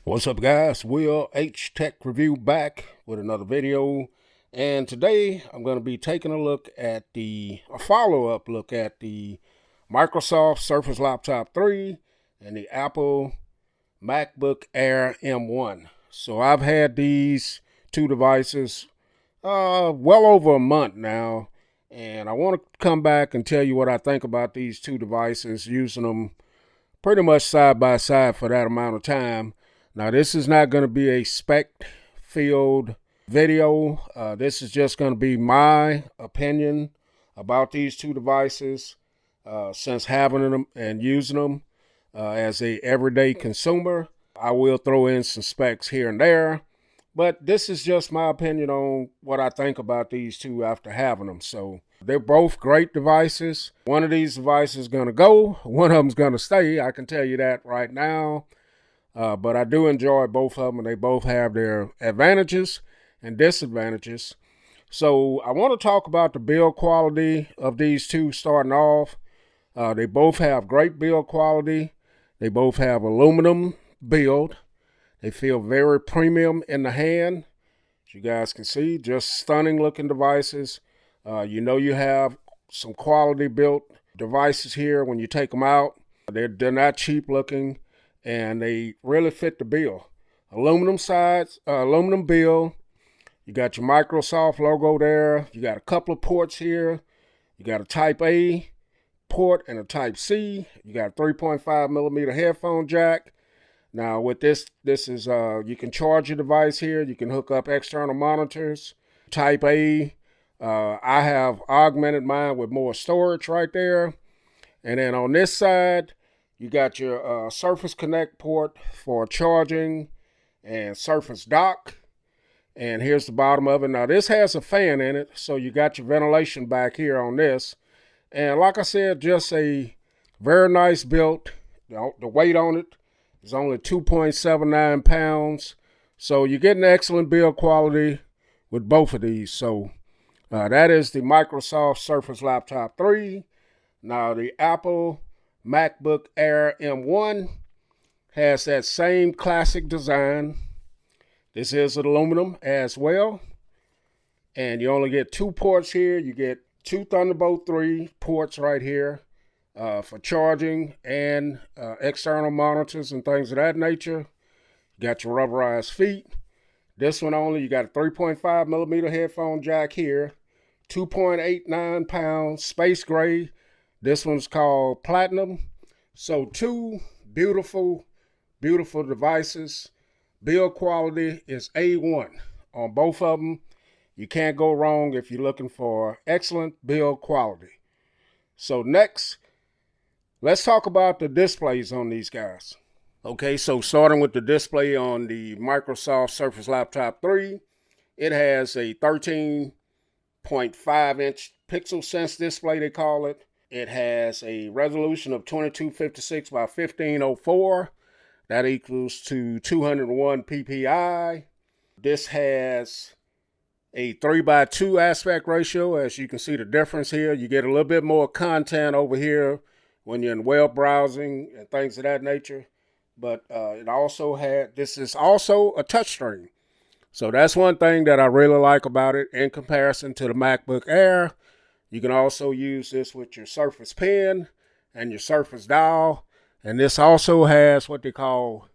What's up, guys? Will H Tech Review back with another video, and today I'm going to be taking a follow-up look at the Microsoft Surface Laptop 3 and the Apple MacBook Air M1. So I've had these two devices well over a month now, and I want to come back and tell you what I think about these two devices, using them pretty much side by side for that amount of time. Now, this is not going to be a spec-filled video. This is just going to be my opinion about these two devices since having them and using them as a everyday consumer. I will throw in some specs here and there, but this is just my opinion on what I think about these two after having them. So they're both great devices. One of these devices is going to go. One of them's going to stay. I can tell you that right now. But I do enjoy both of them, and they both have their advantages and disadvantages. So I want to talk about the build quality of these two starting off. They both have great build quality. They both have aluminum build. They feel very premium in the hand. As you guys can see, just stunning looking devices. You have some quality built devices here when you take them out. They're not cheap looking, and they really fit the bill. Aluminum sides, aluminum build. You got your Microsoft logo there. You got a couple of ports here. You got a Type A port and a Type C. You got a 3.5 millimeter headphone jack. Now with this is you can charge your device here. You can hook up external monitors. Type A. I have augmented mine with more storage right there. And then on this side, you got your Surface Connect port for charging and Surface Dock. And here's the bottom of it. Now this has a fan in it, so you got your ventilation back here on this. And like I said, just a very nice built. The weight on it is only 2.79 pounds. So you're getting excellent build quality with both of these. So that is the Microsoft Surface Laptop 3. Now the Apple MacBook Air M1 has that same classic design. This is aluminum as well. And you only get two ports here. You get two Thunderbolt 3 ports right here for charging and external monitors and things of that nature. You got your rubberized feet. This one only, you got a 3.5 millimeter headphone jack here. 2.89 pounds, space gray. This one's called Platinum. So two beautiful, beautiful devices. Build quality is A1 on both of them. You can't go wrong if you're looking for excellent build quality. So next, let's talk about the displays on these guys. Okay, so starting with the display on the Microsoft Surface Laptop 3, it has a 13.5-inch pixel sense display, they call it. It has a resolution of 2256 by 1504. That equals to 201 ppi. This has a 3:2 aspect ratio. As you can see the difference here, you get a little bit more content over here when you're in web browsing and things of that nature. But this is also a touchscreen. So that's one thing that I really like about it in comparison to the MacBook Air. You can also use this with your Surface Pen and your Surface Dial. And this also has what they call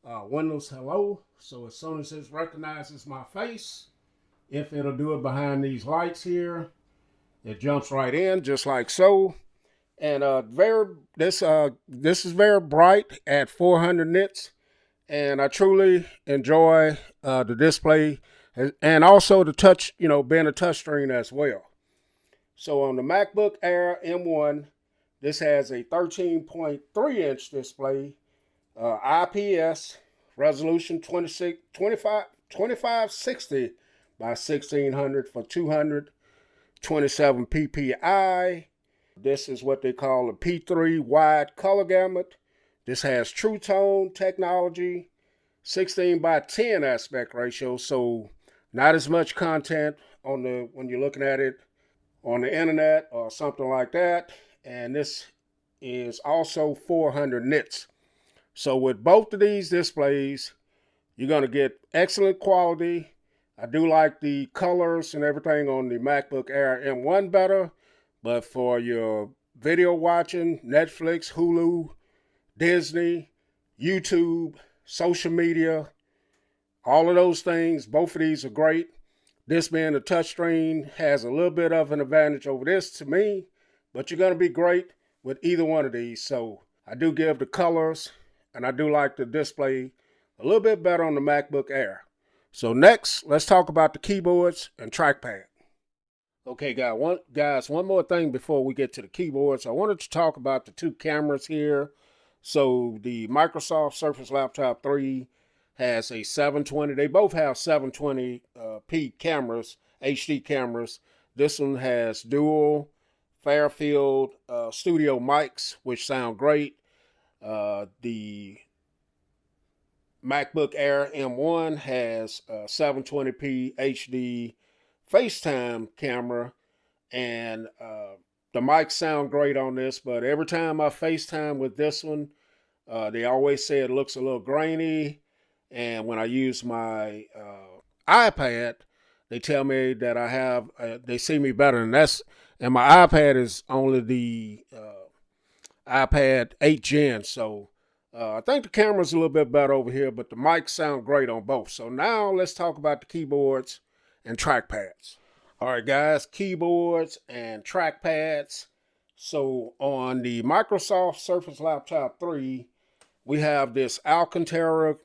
Windows Hello. So as soon as it recognizes my face, if it'll do it behind these lights here, it jumps right in just like so. And this is very bright at 400 nits. And I truly enjoy the display and also the touch, being a touch screen as well. So on the MacBook Air M1, this has a 13.3-inch display, IPS, resolution 2560 by 1600 for 227 ppi. This is what they call a P3 wide color gamut. This has True Tone technology, 16:10 aspect ratio, so not as much content when you're looking at it on the internet or something like that. And this is also 400 nits. So with both of these displays, You're going to get excellent quality. I do like the colors and everything on the MacBook Air M1 better, but for your video watching, Netflix, Hulu, Disney, YouTube, social media, all of those things, both of these are great. This being a touchscreen has a little bit of an advantage over this to me, but you're going to be great with either one of these. So I do give the colors, and I do like the display a little bit better on the MacBook Air. So next, let's talk about the keyboards and trackpad. Okay, guys, one more thing before we get to the keyboards. I wanted to talk about the two cameras here. So the Microsoft Surface Laptop 3 has a 720. They both have 720p cameras, HD cameras. This one has dual Fairfield studio mics, which sound great. The MacBook Air M1 has a 720p HD FaceTime camera, and the mics sound great on this, but every time I FaceTime with this one, they always say it looks a little grainy. And when I use my iPad, they tell me that I have, they see me better. And my iPad is only the iPad 8 Gen. So I think the camera's a little bit better over here, but the mics sound great on both. So now let's talk about the keyboards and trackpads. All right, guys, keyboards and trackpads. So on the Microsoft Surface Laptop 3, we have this Alcantara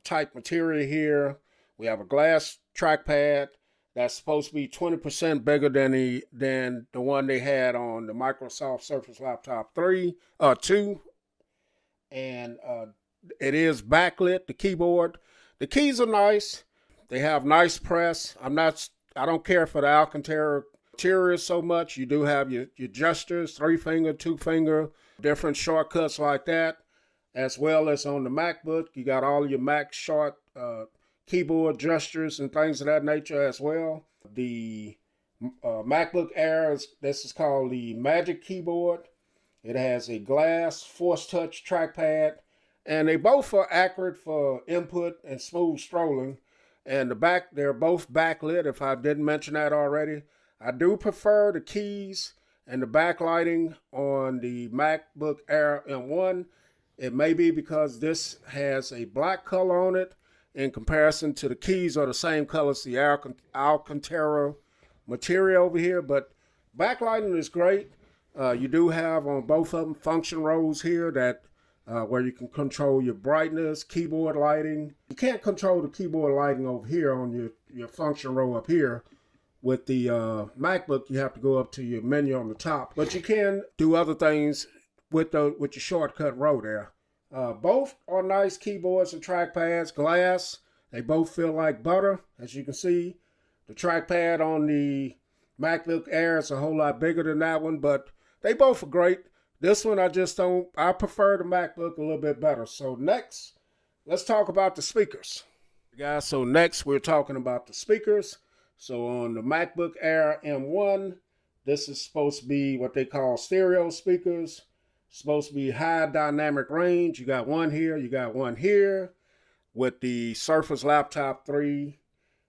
type material here. We have a glass trackpad that's supposed to be 20% bigger than the one they had on the Microsoft Surface Laptop 2. And it is backlit, the keyboard. The keys are nice. They have nice press. I don't care for the Alcantara material so much. You do have your gestures, 3-finger, 2-finger, different shortcuts like that. As well as on the MacBook, you got all your Mac short keyboard gestures and things of that nature as well. The MacBook Air, this is called the Magic Keyboard. It has a glass Force Touch trackpad, and they both are accurate for input and smooth scrolling. And they're both backlit, if I didn't mention that already. I do prefer the keys and the backlighting on the MacBook Air M1. It may be because this has a black color on it in comparison to the keys are the same color as the Alcantara material over here, but backlighting is great. You do have on both of them function rows here that where you can control your brightness, keyboard lighting. You can't control the keyboard lighting over here on your function row up here. With the MacBook, you have to go up to your menu on the top, but you can do other things with your shortcut row there. Both are nice keyboards and trackpads, glass. They both feel like butter, as you can see. The trackpad on the MacBook Air is a whole lot bigger than that one, but they both are great. This one, I prefer the MacBook a little bit better. So next, let's talk about the speakers. Guys, so next we're talking about the speakers. So on the MacBook Air M1, this is supposed to be what they call stereo speakers. Supposed to be high dynamic range. You got one here, you got one here. With the Surface Laptop 3,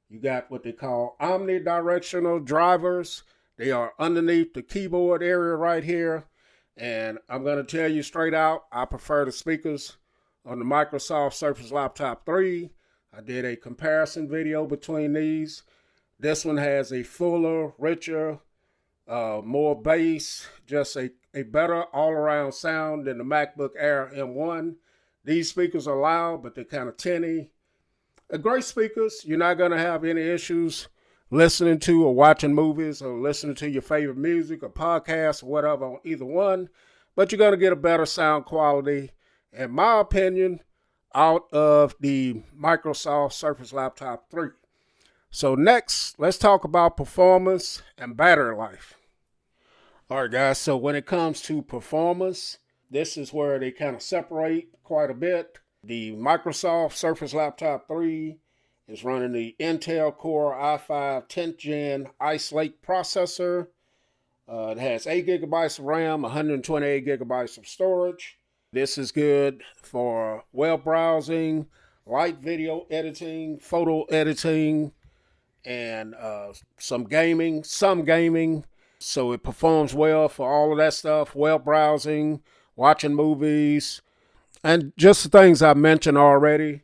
you got what they call omnidirectional drivers. They are underneath the keyboard area right here. And I'm going to tell you straight out, I prefer the speakers on the Microsoft Surface Laptop 3. I did a comparison video between these. This one has a fuller, richer, more bass, just a better all-around sound than the MacBook Air M1. These speakers are loud, but they're kind of tinny. Great speakers. You're not going to have any issues listening to or watching movies or listening to your favorite music or podcasts or whatever on either one. But you're going to get a better sound quality, in my opinion, out of the Microsoft Surface Laptop 3. So next, let's talk about performance and battery life. All right, guys, so when it comes to performance, this is where they kind of separate quite a bit. The Microsoft Surface Laptop 3 is running the Intel Core i5 10th Gen Ice Lake processor. It has 8 gigabytes of RAM, 128 gigabytes of storage. This is good for web browsing, light video editing, photo editing, and some gaming. So it performs well for all of that stuff, web browsing, watching movies, and just the things I mentioned already.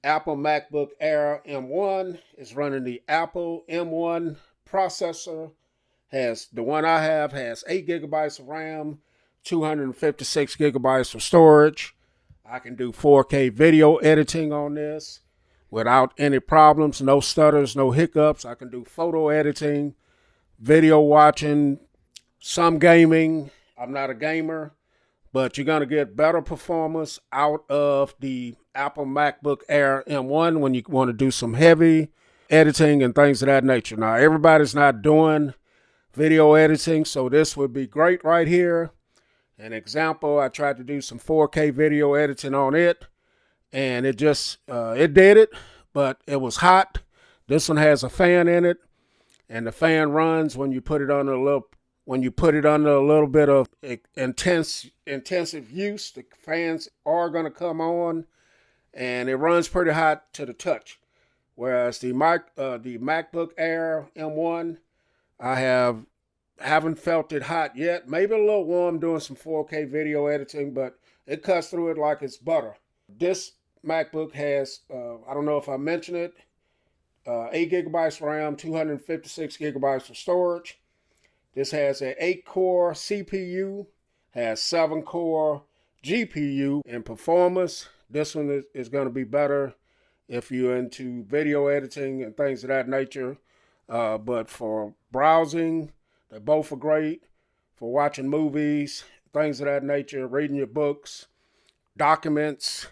Apple MacBook Air M1 is running the Apple M1 processor. The one I have has 8 gigabytes of RAM, 256 gigabytes of storage. I can do 4K video editing on this without any problems, no stutters, no hiccups. I can do photo editing, video watching, some gaming. I'm not a gamer, but you're going to get better performance out of the Apple MacBook Air M1 when you want to do some heavy editing and things of that nature. Now, everybody's not doing video editing, so this would be great right here. An example, I tried to do some 4K video editing on it, and it did it, but it was hot. This one has a fan in it, and the fan runs when you put it under a little bit of intensive use. The fans are going to come on, and it runs pretty hot to the touch. Whereas the MacBook Air M1, I haven't felt it hot yet. Maybe a little warm doing some 4K video editing, but it cuts through it like it's butter. This MacBook has, I don't know if I mentioned it, 8 gigabytes RAM, 256 gigabytes of storage. This has an 8-core CPU, has 7-core GPU. In performance, this one is going to be better if you're into video editing and things of that nature. But for browsing, they both are great. For watching movies, things of that nature, reading your books, documents,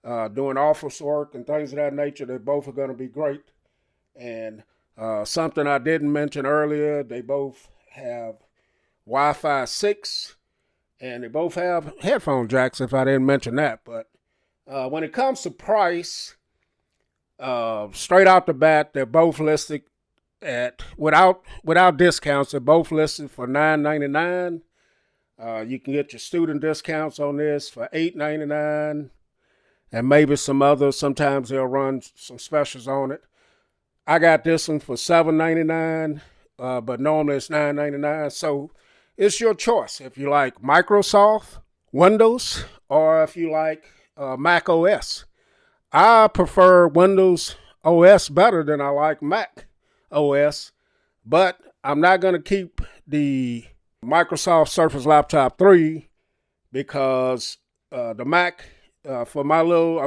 doing office work and things of that nature, they both are going to be great. And something I didn't mention earlier, they both have Wi-Fi 6, and they both have headphone jacks, if I didn't mention that. But when it comes to price, straight out the bat, they're both listed at, without discounts, they're both listed for $9.99. You can get your student discounts on this for $8.99, and maybe some others. Sometimes they'll run some specials on it. I got this one for $7.99, but normally it's $9.99. So it's your choice if you like Microsoft, Windows, or if you like Mac OS. I prefer Windows OS better than I like Mac OS, but I'm not going to keep the Microsoft Surface Laptop 3 because the Mac, I'm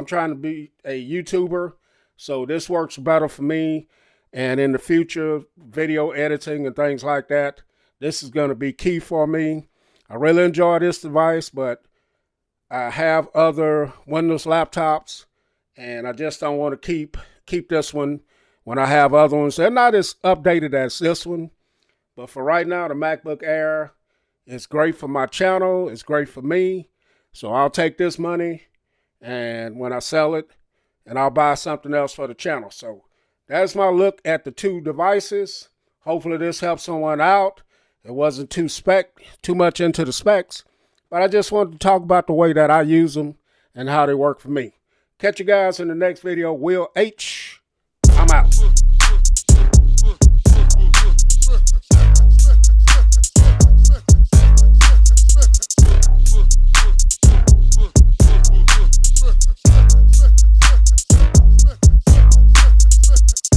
trying to be a YouTuber, so this works better for me. And in the future, video editing and things like that, this is going to be key for me. I really enjoy this device, but I have other Windows laptops, and I just don't want to keep this one when I have other ones. They're not as updated as this one, but for right now, the MacBook Air is great for my channel. It's great for me. So I'll take this money, and when I sell it, and I'll buy something else for the channel. So that's my look at the two devices. Hopefully this helps someone out. It wasn't too much into the specs, but I just wanted to talk about the way that I use them and how they work for me. Catch you guys in the next video. Will H. I'm out.